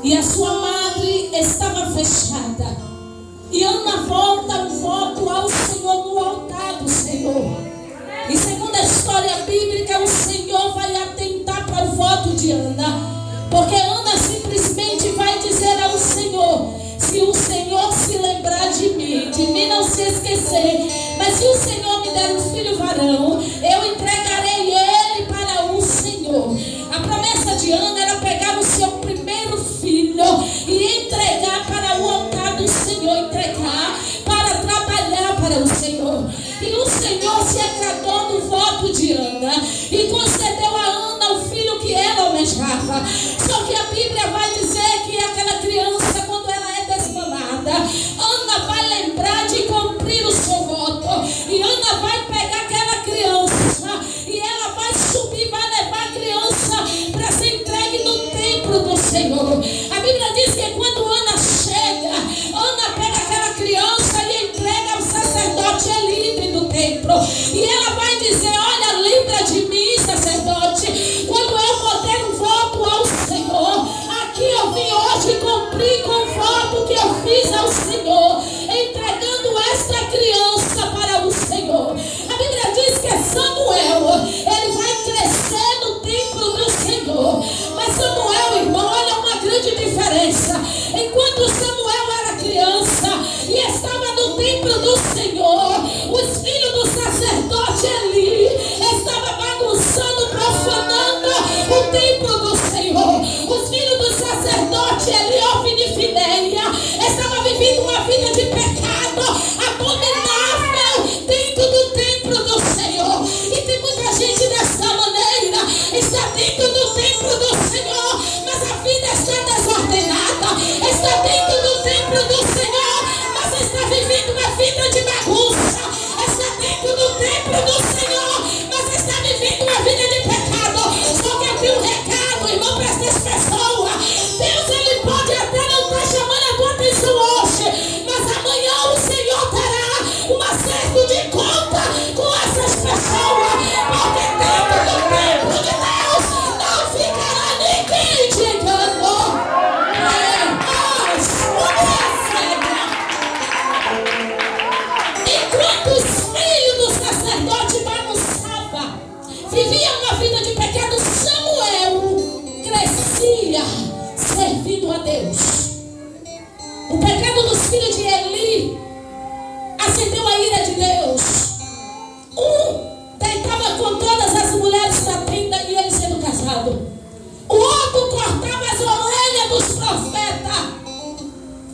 e a sua madre estava fechada. E Ana volta um voto ao Senhor no altar do Senhor. E segundo a história bíblica, o Senhor vai atentar para o voto de Ana. Porque Ana simplesmente vai dizer ao Senhor: se o Senhor se lembrar de mim não se esquecer, mas se o Senhor me der um filho varão, eu entregarei ele para o Senhor. A promessa de Ana era pegar o seu primeiro filho e entregar para o altar do Senhor, entregar para trabalhar para o Senhor. E o Senhor se agradou do voto de Ana e concedeu a Ana o filho que ela almejava. Só que a Bíblia vai dizer que aquela criança, quando ela é desmamada, Ana vai lembrar de cumprir o seu voto. E Ana vai pegar aquela criança e ela vai subir, vai levar a criança para ser entregue no templo do Senhor. A Bíblia diz que quando Ana chega, Ana pega aquela criança e entrega ao sacerdote Eli do templo. E ela vai dizer: olha, lembra de mim, sacerdote, quando eu botei um voto ao Senhor. Aqui eu vim hoje cumprir com o voto que eu fiz ao Senhor, entregando esta criança para o Senhor. A Bíblia diz que Samuel, ele vai crescer no templo do Senhor. Mas Samuel, irmão, olha uma grande diferença. Enquanto Samuel era criança e estava no templo do Senhor, os filhos do sacerdote Eli estavam bagunçando, profanando o templo do Senhor. Os filhos do sacerdote Eli, Ofni e Finéia, estavam vivendo uma vida de pecado abominável dentro do templo do Senhor. E tem muita gente dessa maneira, está dentro do templo do Senhor, mas a vida está desordenada. Está dentro do templo do Senhor, mas está vivendo uma vida de bagunça. Está dentro do templo do Senhor, mas está vivendo uma vida de pecado. Só que eu tenho um recado, irmão, para essas pessoas. Deus, ele pode até não estar chamando a tua atenção hoje, mas amanhã o Senhor terá um acerto de conta com essas pessoas. Porque dentro do templo de Deus não ficará ninguém te enganando. Enquanto os filhos do sacerdote bagunçavam, viviam uma vida de pecado, Samuel crescia servindo a Deus. O pecado dos filhos de Eli acendeu a ira de Deus. Um deitava com todas as mulheres da tenda e ele sendo casado. O outro cortava as orelhas dos profetas,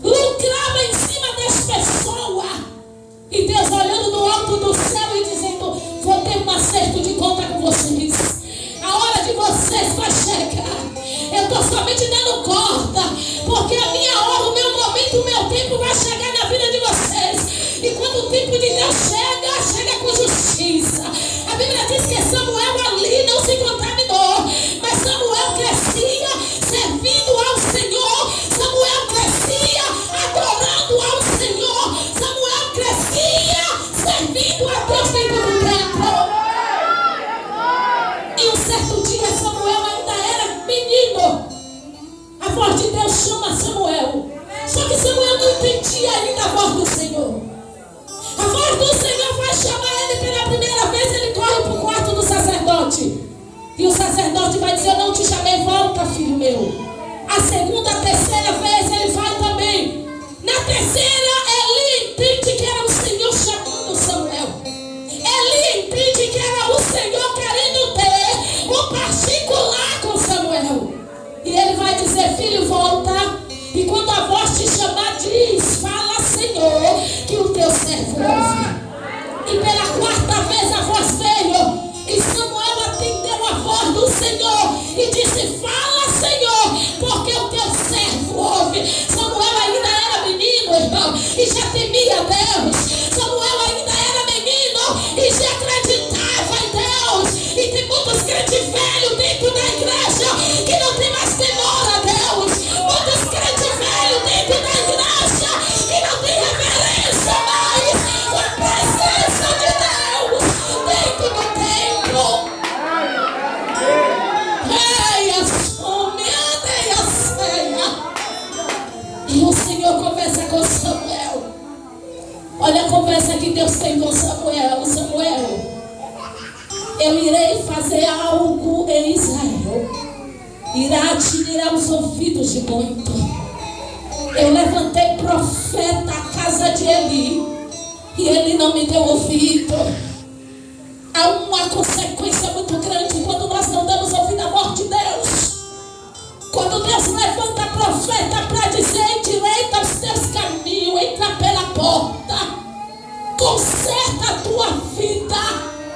lucrava em cima das pessoas. E Deus olhando do alto do céu e dizendo: vou ter um acerto de conta com vocês. A hora de vocês vai chegar. Eu estou somente dando corda, porque a minha hora, o meu momento, o meu tempo vai chegar na vida de vocês. E quando o tempo de Deus chega, chega com justiça. A Bíblia diz que Samuel ali não se contaminou, mas Samuel crescia servindo ao Senhor. Samuel crescia adorando ao Senhor. Samuel crescia servindo a Deus dentro do templo. E um certo dia Samuel ainda era menino. A voz de Deus chama Samuel. Só que Samuel não entendia ainda a voz do Senhor. A voz do Senhor vai chamar ele pela primeira vez. Ele corre para o quarto do sacerdote. E o sacerdote vai dizer: eu não te chamei, volta, filho meu. A segunda, a terceira vez ele vai também. Na terceira, Eli entende que era o Senhor chamando Samuel. Eli entende que era o Senhor querendo ter um particular com Samuel. E ele vai dizer: filho, volta. E quando a voz te chamar, diz: fala, Senhor, que o teu servo ouve. E pela quarta vez a voz veio, e Samuel atendeu a voz do Senhor e disse: fala, Senhor, porque o teu servo ouve. Samuel ainda era menino, irmão, e já temia Deus. Samuel ainda era menino e já acreditava em Deus. E tem muitos crentes velhos dentro da igreja que não tem mais temor a Deus. Muitos crentes velhos dentro da igreja Deus tem com Samuel: Samuel, eu irei fazer algo em Israel, irá tirar os ouvidos de muito. Eu levantei profeta à casa de Eli e ele não me deu ouvido. Há uma consequência muito grande quando nós não damos ouvido à voz de Deus. Quando Deus levanta profeta para dizer: endireita os teus caminhos, entra pela porta, conserta a tua vida.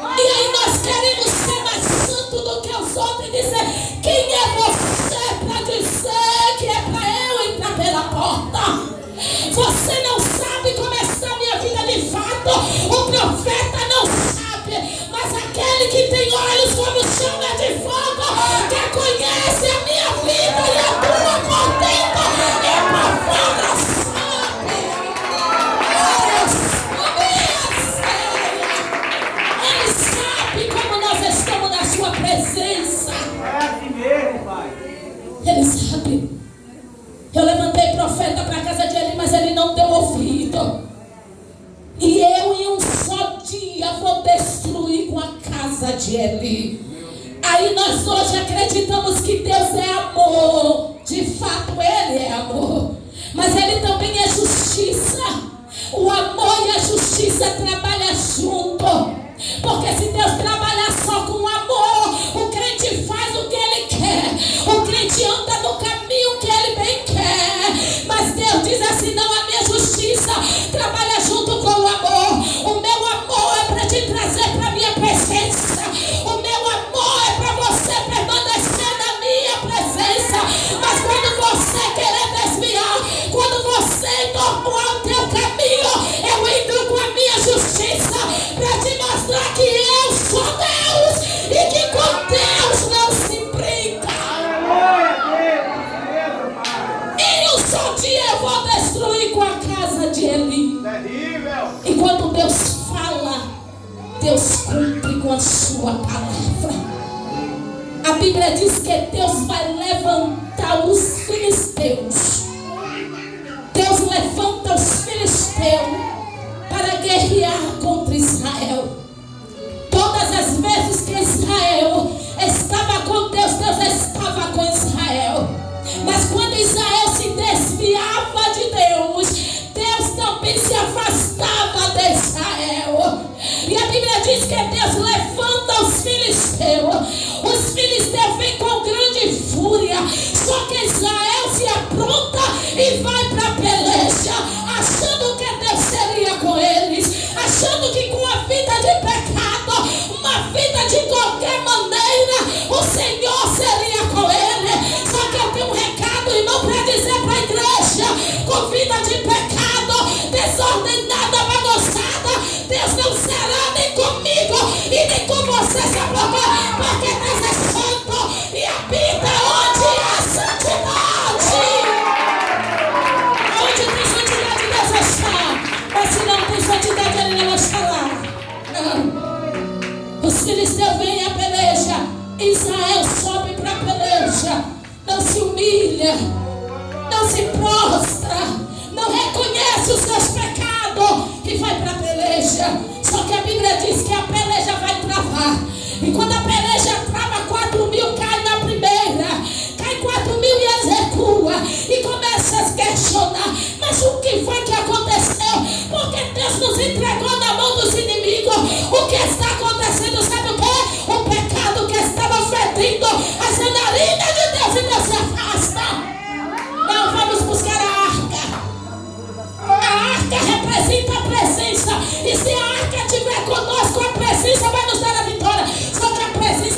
E aí nós queremos ser mais santo do que os outros e dizer: quem é você para dizer que é para eu entrar pela porta? Você não sabe como está a minha vida de fato. O profeta não sabe, mas aquele que tem olhos como chama de fogo, que conhece a minha vida e a tua por dentro e por fora, sabe. Ele sabe como nós estamos na sua presença. É assim mesmo, Pai. Ele sabe. Eu levantei profeta para a casa de Eli, mas ele não deu ouvido. E eu em um só dia vou destruir com a casa de Eli. Aí nós hoje acreditamos que Deus é amor. De fato Ele é amor, mas Ele também é justiça. O amor e a justiça trabalham junto. Porque se Deus trabalhar só com amor, o crente faz o que ele quer, o crente anda no caminho que ele bem quer. Mas Deus diz assim: não, a minha justiça trabalha junto com o amor. O meu amor é para te trazer para a minha presença. O meu amor é para você permanecer na minha presença. Mas quando você querer desviar, quando você tomar o teu caminho, eu entro com a minha justiça para te mostrar que eu sou Deus e que com Deus não se brinca. Em um só dia eu vou destruir com a casa de Eli. E quando Deus fala, Deus cumpre com a sua palavra. A Bíblia diz que Deus vai levantar os filisteus. Deus levanta os filisteus para guerrear contra Israel. Todas as vezes que Israel estava com Deus, Deus estava com Israel. Mas quando Israel se desviava de Deus, Deus também se afastava de Israel. E a Bíblia diz que Deus levanta os filisteus. Os filisteus vêm com grande fúria. Só que Israel se apronta e vai para a peleja, achando que Deus seria com eles, achando que com a vida de pecado, uma vida de qualquer maneira, o Senhor seria com ele. Só que eu tenho um recado, irmão, para dizer para a igreja: com vida de pecado, desordenada, bagunçada, Deus não será nem comigo e nem com você, sabe por quê? Porque Deus é santo e habita onde há santidade. Onde tem santidade, Deus está. Mas se não tem santidade, Ele não está lá. Não. Os filisteus vêm à peleja, Israel sobe para a peleja, não se humilha, não se prostra, não reconhece os seus pecados e vai para a peleja. Só que a Bíblia diz que a peleja vai travar. E quando a peleja trava, 4.000 cai na primeira, cai 4.000 e eles recuam e começa a questionar: mas o que foi que aconteceu? Porque Deus nos entregou na mão dos inimigos. O que está acontecendo, sabe o quê? O pecado que estava ferindo as narinas de Deus, e Deus se afasta. Não, vamos buscar a arca. A arca representa a presença. E se a arca estiver conosco, a presença vai nos dar a vitória. Só que a presença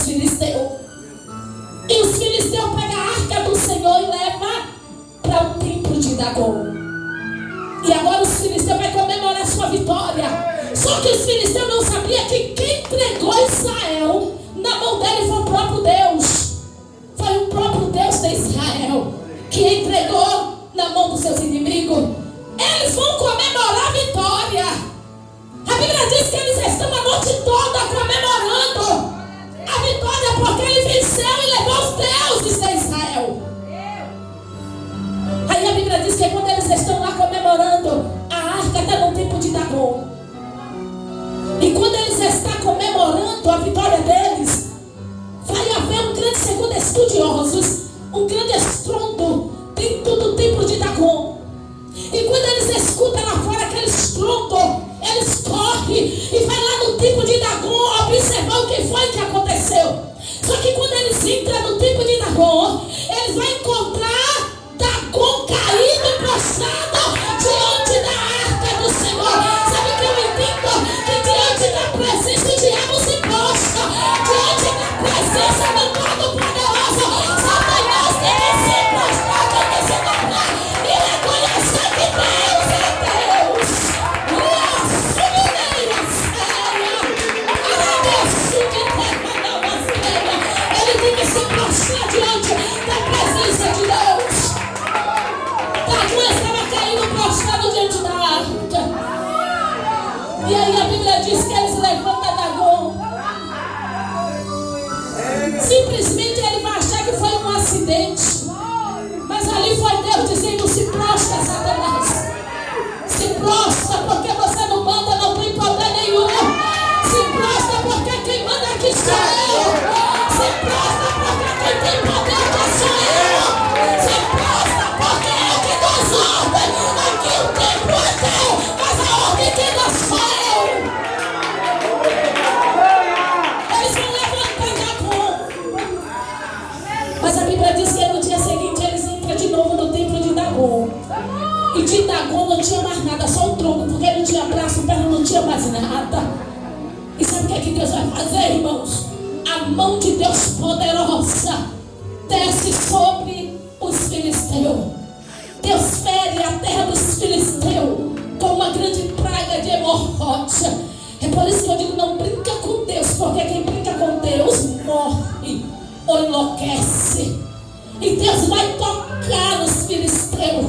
os filisteus. E os filisteus pegam a arca do Senhor e levam para o templo de Dagon. E agora os filisteus vão comemorar sua vitória. Só que os filisteus não sabiam que quem entregou Israel na mão dele foi o próprio Deus. Foi o próprio Deus de Israel que entregou na mão dos seus inimigos. Eles vão comemorar a vitória. A Bíblia diz que eles estão a noite toda comemorando a vitória, porque ele venceu e levou os deuses de Israel. Aí a Bíblia diz que quando eles estão lá comemorando, a arca está no templo de Dagon. E quando eles estão comemorando a vitória deles, vai haver um grande, segundo estudiosos, um grande estrondo dentro do templo de Dagon. E quando eles escutam lá fora aquele estrondo, eles correm e vai lá no templo de Dagon observar o que foi que aconteceu. Só que quando eles entram no templo de Dagon, eles vão encontrar Dagon caído, prostrado diante da arca do Senhor. Sabe o que eu entendo? Que diante da presença o diabo se prostra. Diante da presença do Todo-Poderoso, Satanás tem que se prostrar, tem que se dobrar e reconhecer que Deus é Deus. Ele tem que se prostrar diante da presença de Deus. Dagon estava caindo prostrado diante da arca. E aí a Bíblia diz que eles levantam Dagon. Simplesmente ele vai achar que foi um acidente. Mas ali foi Deus dizendo: se prostra, Satanás. Se prostra, porque você não manda, não tem poder nenhum. Se prostra, porque quem manda aqui sou eu. Se prostra, porque quem tem poder aqui sou eu. Se prostra, porque eu que dou ordem. Aqui o templo é teu, mas a ordem que dá sou eu. Eles vão levantar Dagon. Mas a Bíblia diz que no dia seguinte eles entram de novo no templo de Dagon. E de Dagon não tinha mais nada, só o tronco, porque não tinha braço, perna, não tinha mais nada. E sabe o que Deus vai fazer, irmãos? A mão de Deus poderosa desce sobre os filisteus. Deus fere a terra dos filisteus com uma grande praga de hemorroida. É por isso que eu digo: não brinca com Deus, porque quem brinca com Deus morre ou enlouquece. E Deus vai tocar nos filisteus.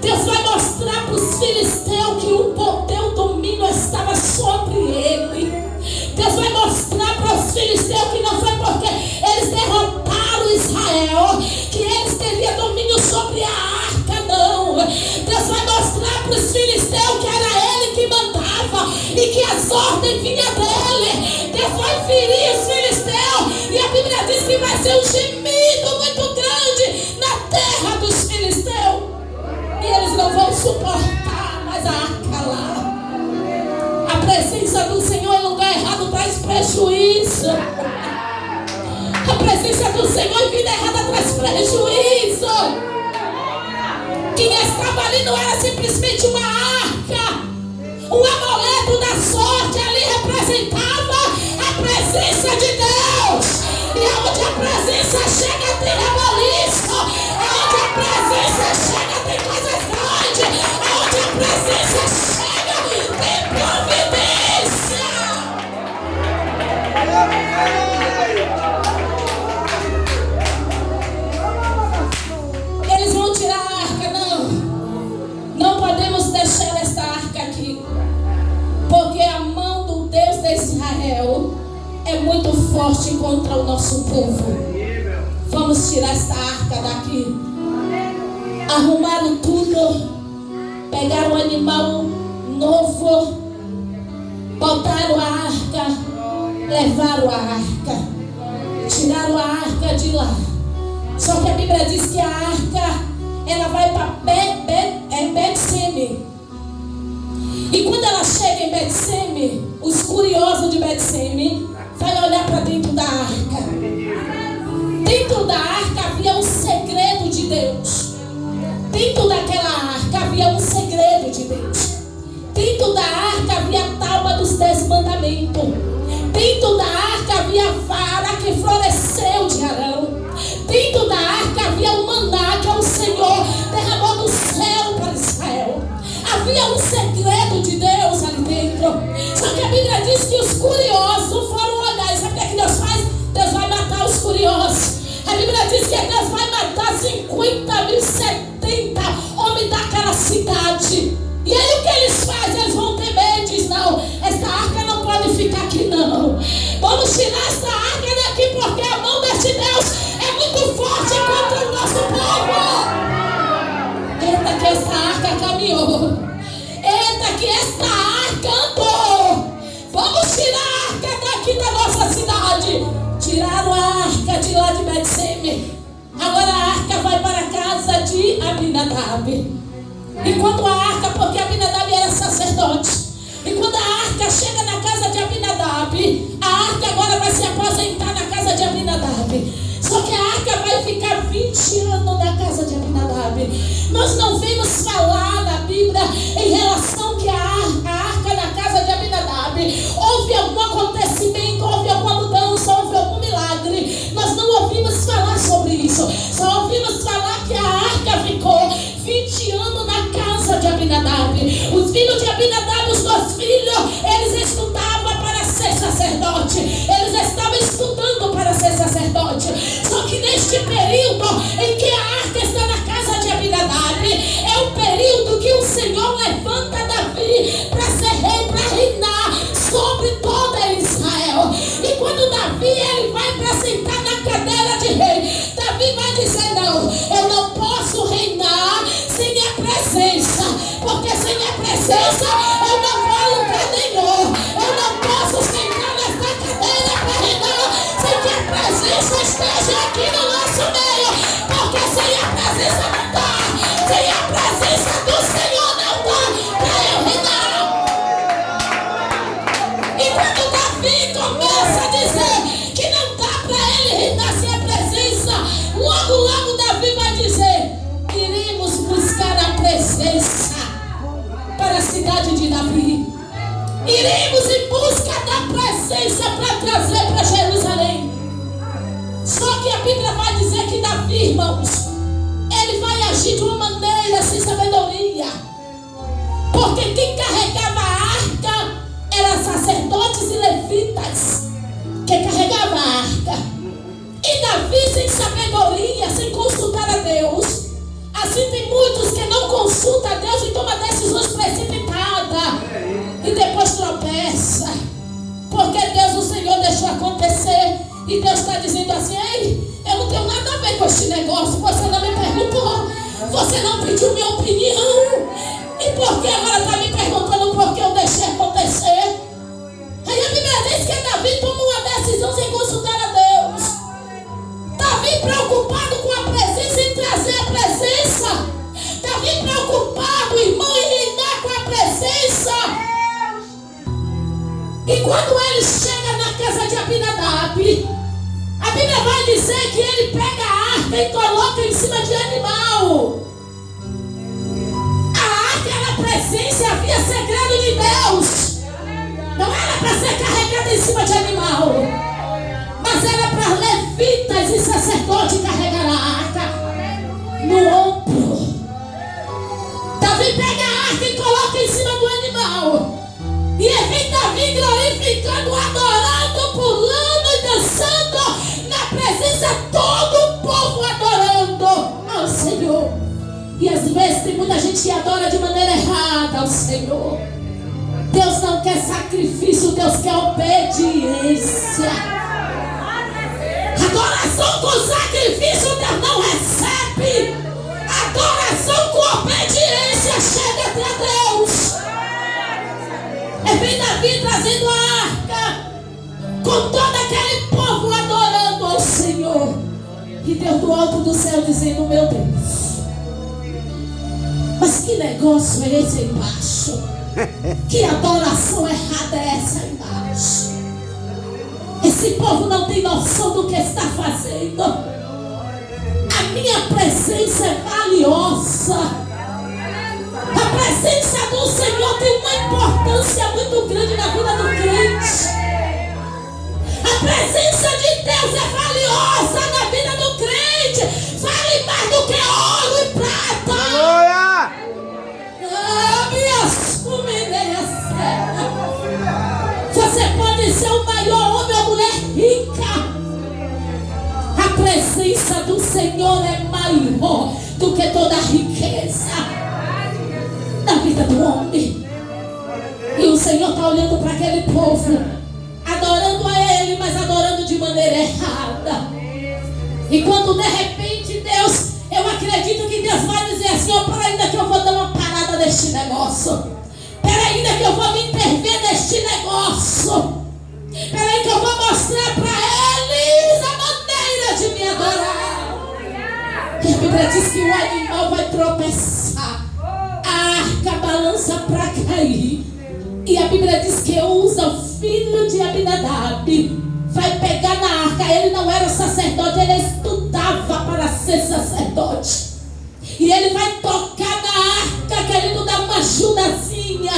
Deus vai mostrar para os filisteus que o poder, o domínio estava sobre ele. Deus vai mostrar para os filisteus que não foi porque eles derrotaram Israel que eles teriam domínio sobre a arca, não. Deus vai mostrar para os filisteus que era ele que mandava e que as ordens vinham dele. Deus vai ferir os filisteus e a Bíblia diz que vai ser um gemido muito grande na terra dos filisteus. E eles não vão suportar mais a arca lá. A presença do Senhor em lugar errado traz prejuízo. A presença do Senhor em vida errada traz prejuízo. Quem estava ali não era simplesmente uma arca. Um amuleto da sorte ali representava a presença de Deus. E onde a presença chega tem reboliço. Onde a presença chega tem coisas grandes. Onde a presença chega tem providência. Eles vão tirar a arca, não. Não podemos deixar esta arca aqui. Porque a mão do Deus de Israel é muito forte contra o nosso povo. Vamos tirar esta arca daqui. Arrumaram tudo. Pegaram um animal novo. Botaram a arca. Levaram a arca. Tiraram a arca de lá. Só que a Bíblia diz que a arca, ela vai para Bet-Seme. E quando ela chega em Bet-Seme, os curiosos de Bet-Seme vai olhar para dentro da arca. Dentro da arca havia um segredo de Deus. Dentro daquela arca havia um segredo de Deus. Dentro da arca havia a tábua dos 10 mandamentos. Dentro da arca havia a vara que foi diz que Deus vai matar 50.000, 70 homens daquela cidade. E aí o que eles fazem? Eles vão temer, diz: não, essa arca não pode ficar aqui não. Vamos tirar essa arca daqui, porque a mão deste Deus é muito forte contra o nosso povo. Eita que essa arca caminhou. Eita que essa arca andou. Vamos tirar a arca daqui da nossa cidade. Tiraram a arca de lá de Betseme. Agora a arca vai para a casa de Abinadab. E quando a arca, porque Abinadab era sacerdote, e quando a arca chega na casa de Abinadab, a arca agora vai se aposentar na casa de Abinadab. Só que a arca vai ficar 20 anos na casa de Abinadab. Nós não vemos falar na Bíblia em relação que a arca na casa de Abinadab houve algum acontecimento, houve alguma mudança, houve algum milagre. Nós não ouvimos falar sobre isso. Só ouvimos falar que a arca ficou 20 anos na casa de Abinadab. Os filhos de Abinadab, os dois filhos, eles estudavam para ser sacerdote. Eles estavam estudando para ser sacerdote. Só que neste período em que a arca está na casa de Abinadab, é o período que o Senhor levanta Davi para ser rei, para reinar sobre toda Israel. E quando Davi ele vai para sentar na cadeira de rei, Davi vai dizer: não, eu não posso reinar sem minha presença, porque sem minha presença eu não vou a lugar nenhum. Eu não posso sentar nessa cadeira para reinar sem que a presença esteja aqui no nosso meio, porque sem a presença não dá, sem a presença do Senhor não dá para eu reinar. E quando Davi começa a dizer que não dá para ele reinar sem a presença, logo Davi vai dizer: iremos buscar a presença para a cidade de Davi. Iremos em busca da presença para trazer para Jerusalém. Só que a Bíblia vai dizer que Davi, irmãos, ele vai agir de uma maneira sem sabedoria. Porque quem carregava a arca eram sacerdotes e levitas que carregavam a arca. E Davi, sem sabedoria, sem consultar a Deus. Assim tem muitos que não consultam a Deus e tomam decisões precipitadas. E depois tropeça. Porque Deus, o Senhor, deixou acontecer. E Deus está dizendo assim: ei, eu não tenho nada a ver com este negócio. Você não me perguntou. Você não pediu minha opinião. E por que agora está me perguntando por que eu deixei acontecer? Aí a Bíblia diz que Davi tomou uma decisão sem consultar a Deus. Davi preocupado com a presença, em trazer a presença. Davi preocupado, irmão, em reinar com a presença. E quando ele chega na casa de Abinadab, a Bíblia vai dizer que ele pega a arca e coloca em cima de animal. A arca era a presença, havia segredo de Deus. Não era para ser carregada em cima de animal, mas era para levitas e sacerdotes carregar a arca no ombro. Davi pega a arca e coloca em cima do animal. E aí vem Davi glorificando, adorando, pulando e dançando na presença de todo o povo, adorando ao Senhor. E às vezes tem muita gente que adora de maneira errada ao Senhor. Deus não quer sacrifício, Deus quer obediência. Adoração com sacrifício Deus não recebe. Adoração com obediência chega até Deus. Vem Davi trazendo a arca, com todo aquele povo adorando ao Senhor. E Deus do alto do céu dizendo: meu Deus, mas que negócio é esse aí embaixo? Que adoração errada é essa aí embaixo? Esse povo não tem noção do que está fazendo. A minha presença é valiosa. A presença do Senhor tem uma importância muito grande na vida do crente. A presença de Deus é valiosa na vida do crente. Vale mais do que ouro e prata. Aleluia! Você pode ser o maior homem ou mulher rica. A presença do Senhor é maior do que toda a riqueza na vida do homem. E o Senhor está olhando para aquele povo, adorando a Ele, mas adorando de maneira errada. E quando de repente Deus, eu acredito que Deus vai dizer assim: ó, para ainda que eu vou dar uma parada neste negócio, para ainda que eu vou me intervir neste negócio, para aí que eu vou mostrar para eles a maneira de me adorar. E a Bíblia diz que o animal vai tropeçar, a arca balança para cair. E a Bíblia diz que usa o filho de Abinadab, vai pegar na arca. Ele não era sacerdote, ele estudava para ser sacerdote. E ele vai tocar na arca, querendo dar uma ajudazinha.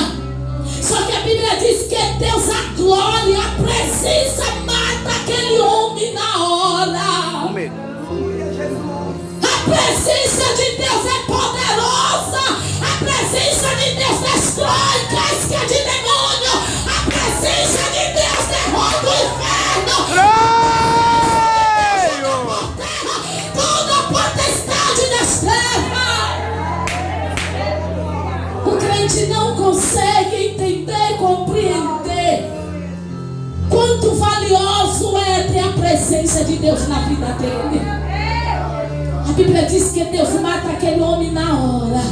Só que a Bíblia diz que Deus, a glória, a presença mata aquele homem na hora. A presença de Deus é poderosa. A presença de Deus destrói casca de demônio. A presença de Deus derrota o inferno. Toda a potestade das trevas. O crente não consegue entender, compreender quanto valioso é ter a presença de Deus na vida dele. A Bíblia diz que Deus mata aquele homem na hora.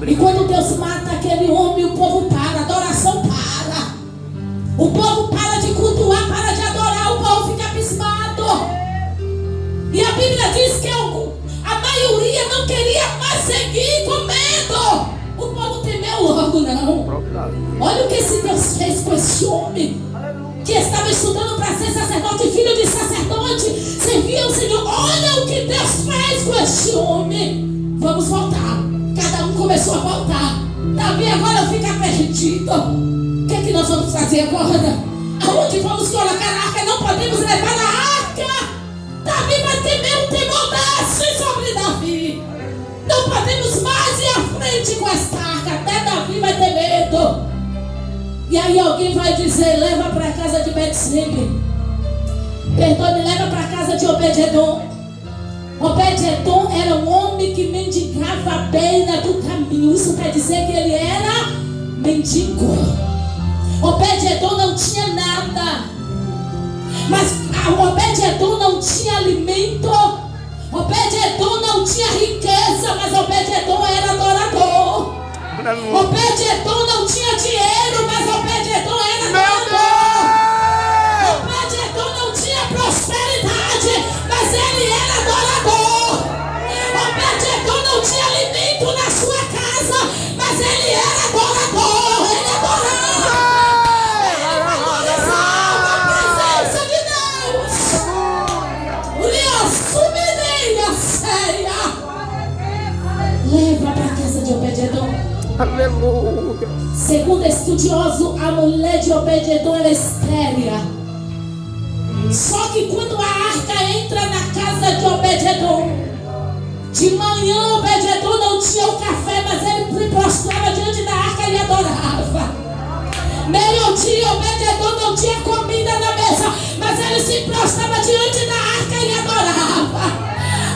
E quando Deus mata aquele homem, o povo para, a adoração para. O povo para de cultuar, para de adorar, o povo fica abismado. E a Bíblia diz que a maioria não queria mais seguir comendo. O povo temeu logo, não. Olha o que esse Deus fez com esse homem, que estava estudando para ser sacerdote, filho de sacerdote, servia o Senhor. Olha o que Deus fez com esse homem. Vamos voltar. Cada um começou a voltar. Davi agora fica perdido. O que é que nós vamos fazer agora? Aonde vamos colocar a arca? Não podemos levar a arca. Davi vai temer, um temor desce sobre Davi. Não podemos mais ir à frente com esta arca. Até Davi vai ter medo. E aí alguém vai dizer: leva para a casa de Betsebe. Perdone, leva para a casa de Obed-edom. Obed-edom era um homem que mendigava à beira do caminho. Isso quer dizer que ele era mendigo. Obed-edom não tinha nada, mas Obed-edom não tinha alimento. Obed-edom não tinha riqueza, mas Obed-edom era adorador. Obed-edom não tinha dinheiro, mas Obed-edom era adorador. Obed-edom não tinha prosperidade, mas ele era adorador. Obed-edom não tinha alimento na sua casa, mas ele era adorador. Ele adorava. Ele valorizava a presença de Deus. Leva para a casa de Obed-edom. Aleluia. Segundo estudioso, a mulher de Obed-edom era estéril. Só que quando a arca entra na casa de Obed-edom, de manhã Obed-edom não tinha o café, mas ele se prostrava diante da arca e adorava. Meio-dia Obed-edom não tinha comida na mesa, mas ele se prostrava diante da arca e adorava.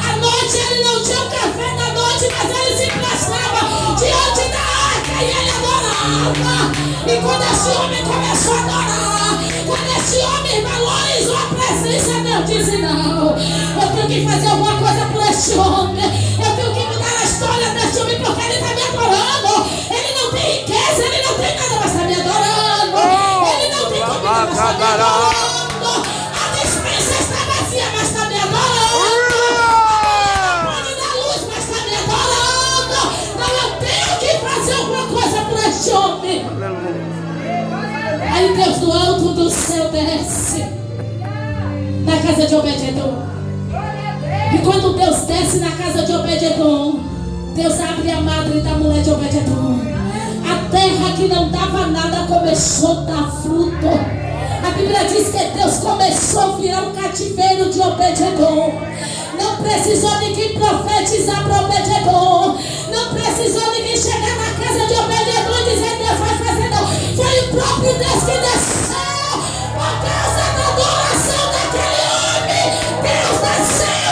À noite ele não tinha o café da noite, mas ele se prostrava diante da arca e ele adorava. E quando esse homem começou a adorar, quando esse homem valorizou a presença, Deus disse: não, eu tenho que fazer alguma coisa por este homem. Eu tenho que mudar a história deste homem, porque ele está me adorando. Ele não tem riqueza, ele não tem nada, mas está me adorando. Ele não tem comida, mas está me adorando. A despensa está vazia, mas está me adorando. A pode dar luz, mas está me adorando. Então eu tenho que fazer alguma coisa por este homem. Aí Deus do alto do céu desce na casa de Obed-edom. E quando Deus desce na casa de Obed-edom, Deus abre a madre da mulher de Obed-edom. A terra que não dava nada começou a dar fruto. A Bíblia diz que Deus começou a virar um cativeiro de Obed-edom. Não precisou ninguém profetizar para Obed-edom. Não precisou ninguém chegar na casa de Obed-edom e dizer: Deus vai fazer, não. Foi o próprio Deus que desceu. Por causa da adoração daquele homem, Deus desceu.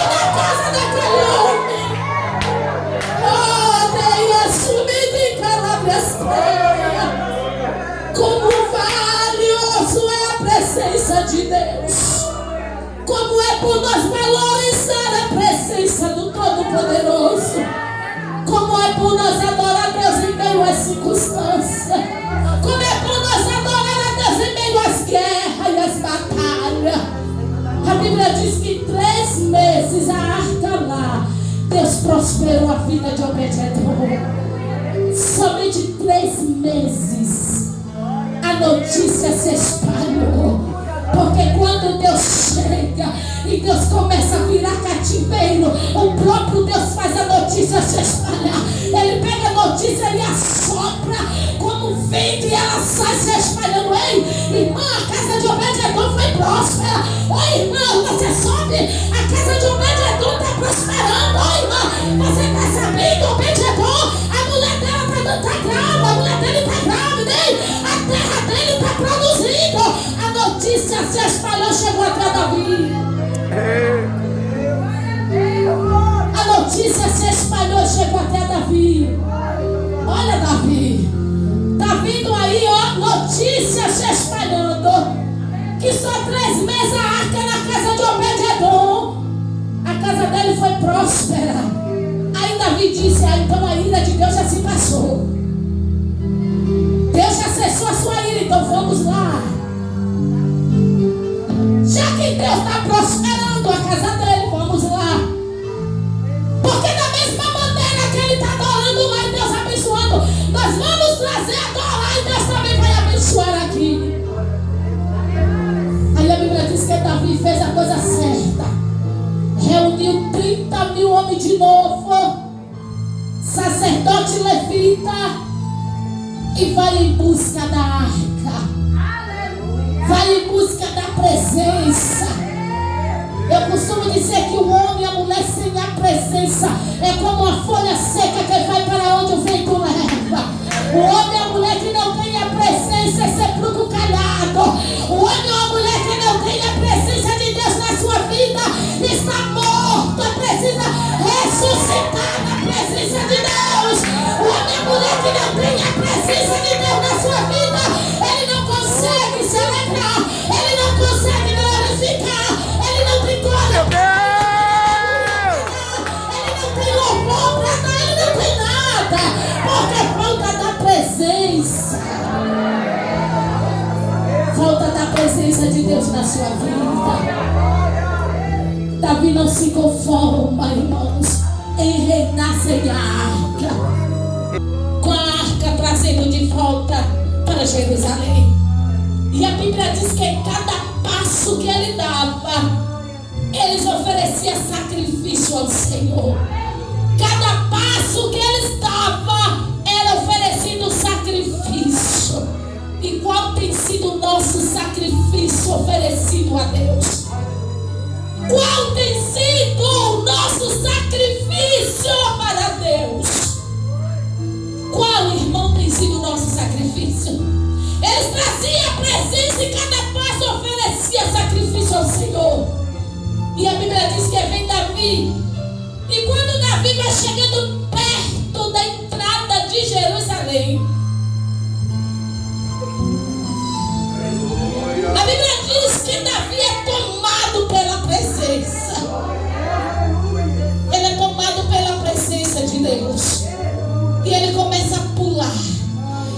é por nós valorizar a presença do Todo-Poderoso. Como é por nós adorar Deus em meio às circunstâncias. Como é por nós adorar a Deus em meio às guerras e às batalhas. A Bíblia diz que 3 meses a arca lá, Deus prosperou a vida de Obed-Edom. Somente 3 meses a notícia se espalhou. Porque quando Deus chega e Deus começa a virar cativeiro, o próprio Deus faz a notícia se espalhar. Ele pega a notícia e assopra como vento e ela sai se espalhando. Ei, irmã, a casa de Obed-Edom foi próspera. Oi, irmã, você soube? A casa de Obed-Edom está prosperando. Oi, irmã, você está sabendo? Obed-Edom, a mulher dela está grávida, a mulher dele está grávida. Ei, a terra dele está produzindo. A notícia se espalhou, chegou até Davi. A notícia se espalhou e chegou até Davi. Olha, Davi. Tá vindo aí, ó, notícia se espalhando. Que só 3 meses a arca na casa de Obed-Edom. A casa dele foi próspera. Aí Davi disse, então a ira de Deus já se passou. Deus já cessou a sua ira, então vamos lá. Já que Deus está prosperando a casa dele, vamos lá. Porque da mesma maneira que ele está adorando lá e Deus abençoando, nós vamos trazer adorar e Deus também vai abençoar aqui. Aí a Bíblia diz que Davi fez a coisa certa. Reuniu 30 mil homens de novo, sacerdote levita, e vai em busca da arca. Vai em busca da presença. Eu costumo dizer que o homem e a mulher sem a presença é como uma folha seca que vai para onde o vento leva. O homem e a mulher que não tem a presença é sepulcro calhado. O homem ou a mulher que não tem a presença de Deus na sua vida está morto. Precisa ressuscitar na presença de Deus. O homem e a mulher que não tem a presença de Deus na sua vida, ele não consegue se alegrar, ele não consegue glorificar, ele não tem glória, ele não tem louvor para dar, ele não tem nada, porque falta da presença. Falta da presença de Deus na sua vida. Davi não se conforma, irmãos, em reinar sem a arca. Com a arca trazendo de volta para Jerusalém. E a Bíblia diz que em cada passo que ele dava, eles ofereciam sacrifício ao Senhor. Cada passo que eles davam era oferecido sacrifício. E qual tem sido o nosso sacrifício oferecido a Deus? Qual tem sido o nosso sacrifício para Deus? Qual, irmão, tem sido o nosso sacrifício? Eles traziam a presença e cada passo oferecia sacrifício ao Senhor. E a Bíblia diz que vem Davi. E quando Davi vai chegando perto da entrada de Jerusalém, a Bíblia diz que Davi é tomado pela presença. Ele é tomado pela presença de Deus. E ele começa a pular.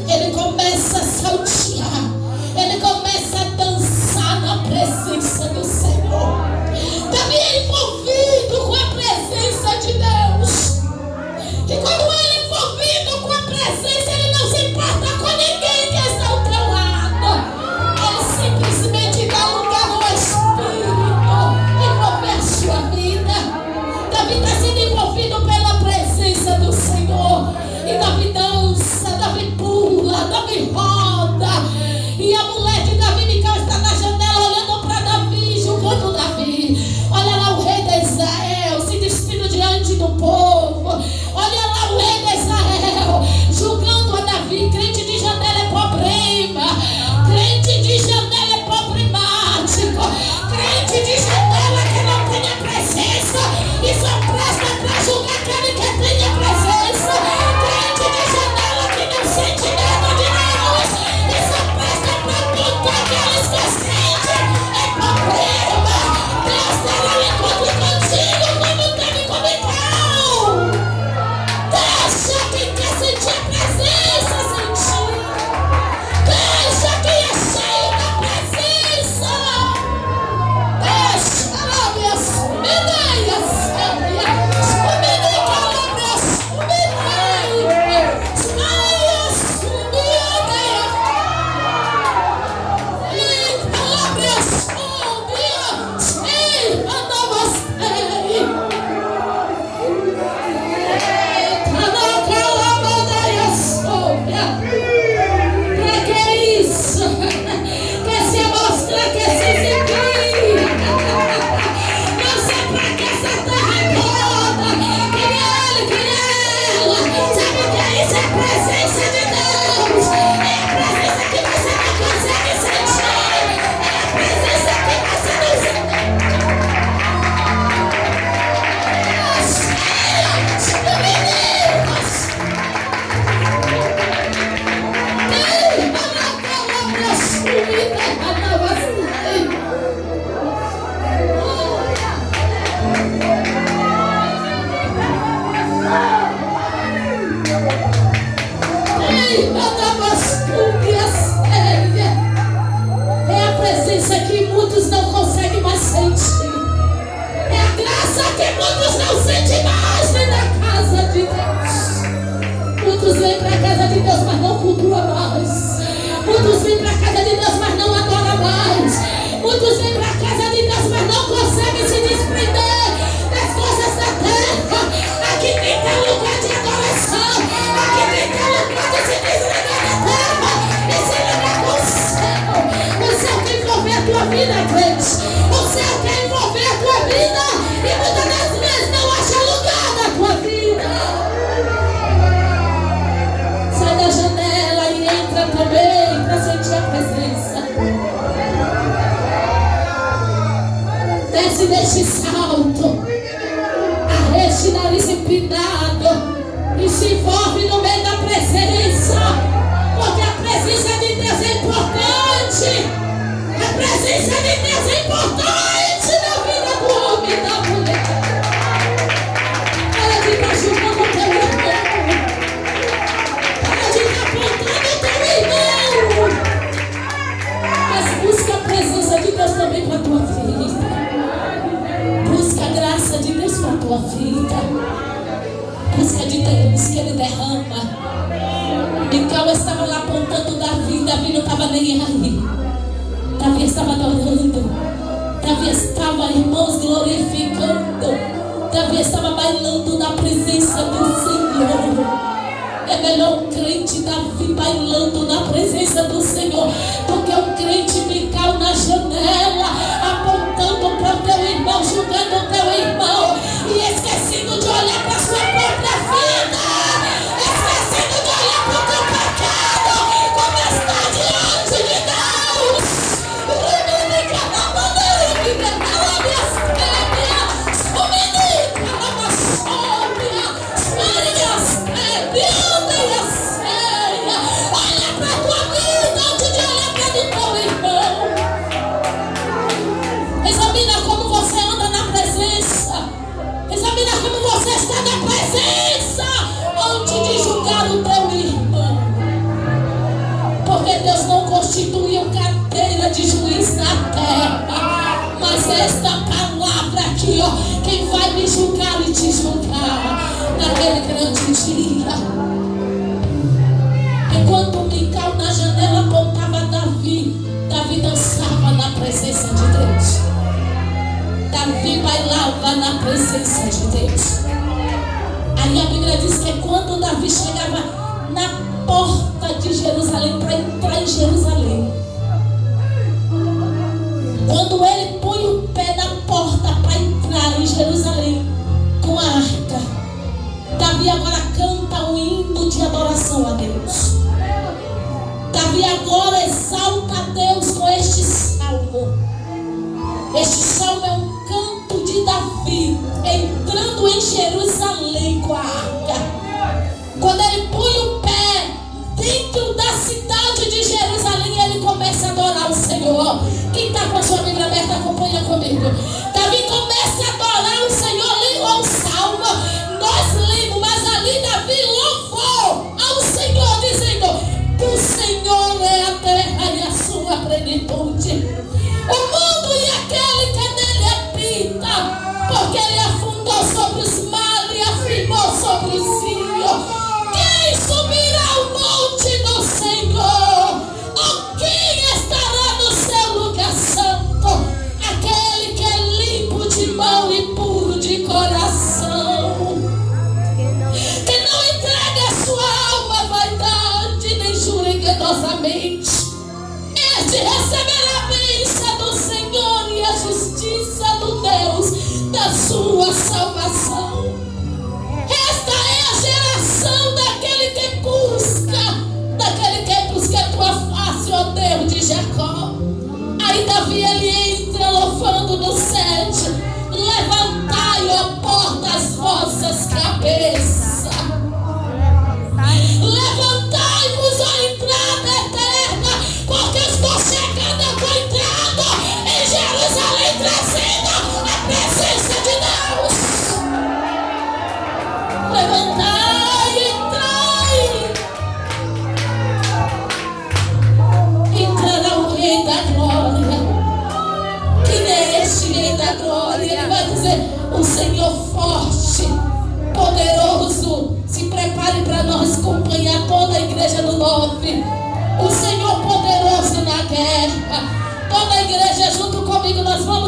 Ele começa a saltear. Ele começa a dançar na presença do Senhor. Davi é envolvido com a presença de Deus. Muitos não sentem mais nem na casa de Deus. Muitos vêm para a casa de Deus, mas não cultuam mais. Muitos vêm para a casa de Deus, mas não adoram mais. Muitos vêm para a casa de Deus, mas não conseguem se desprender das coisas da terra. Aqui tem que ter lugar de adoração. Aqui tem que ter lugar de se desligar da terra e se ligar com o céu. O céu quer envolver a tua vida, crente. O céu quer envolver a tua vida e muitas das vezes não acha lugar na tua vida. Sai da janela e entra também para sentir a presença. Desce deste salto, arreste nariz empinado e se envolve no meio da presença, porque a presença de Deus é importante. A presença de Deus é importante na vida do homem e da mulher. Para de estar julgando o teu irmão. Para de estar apontando o teu irmão. Mas busca a presença de Deus também para a tua vida. Busca a graça de Deus para a tua vida. Busca de Deus que Ele derrama. Mical estava lá apontando Davi. Davi não estava nem aí. Davi estava adorando. Davi estava, irmãos, glorificando. Davi estava bailando na presença do Senhor. É melhor um crente Davi bailando na presença do Senhor do que um crente Mical na janela, apontando para o teu irmão, julgando o teu irmão e esquecendo de olhar para a sua própria vida, esquecendo de olhar para o teu pecado, como está diante de Deus. Olha para a tua vida antes de olhar para a do teu irmão. Examina como você anda na presença. Examina como você está na presença antes de julgar o teu irmão. Porque Deus não constituiu cadeira de juiz na terra. Mas esta palavra aqui, ó, quem vai me julgar e te julgar naquele grande dia. Enquanto Mical na janela apontava Davi, Davi dançava na presença de Deus. Davi bailava na presença de Deus. Aí a Bíblia diz que quando Davi chegava na porta de Jerusalém, para entrar em Jerusalém, quando ele põe o pé na porta para entrar em Jerusalém com a arca, Davi agora canta um hino de adoração a Deus. Davi agora exalta a Deus com este salmo. Este salmo é um canto de Davi entrando em Jerusalém com a arca. Quando ele põe o pé dentro da cidade de Jerusalém, ele começa a adorar o Senhor. Quem está com a sua Bíblia aberta, acompanha comigo. Davi começa a adorar o Senhor, leu o salmo. Nós lemos, mas ali Davi louvou ao Senhor, dizendo: o Senhor é a terra e a sua plenitude, o mundo e aquele que nele habita, porque ele afundou sobre os mares e afirmou sobre o cio. Quem subirá ao monte do Senhor? Ou quem estará no seu lugar santo? Aquele que é Nós vamos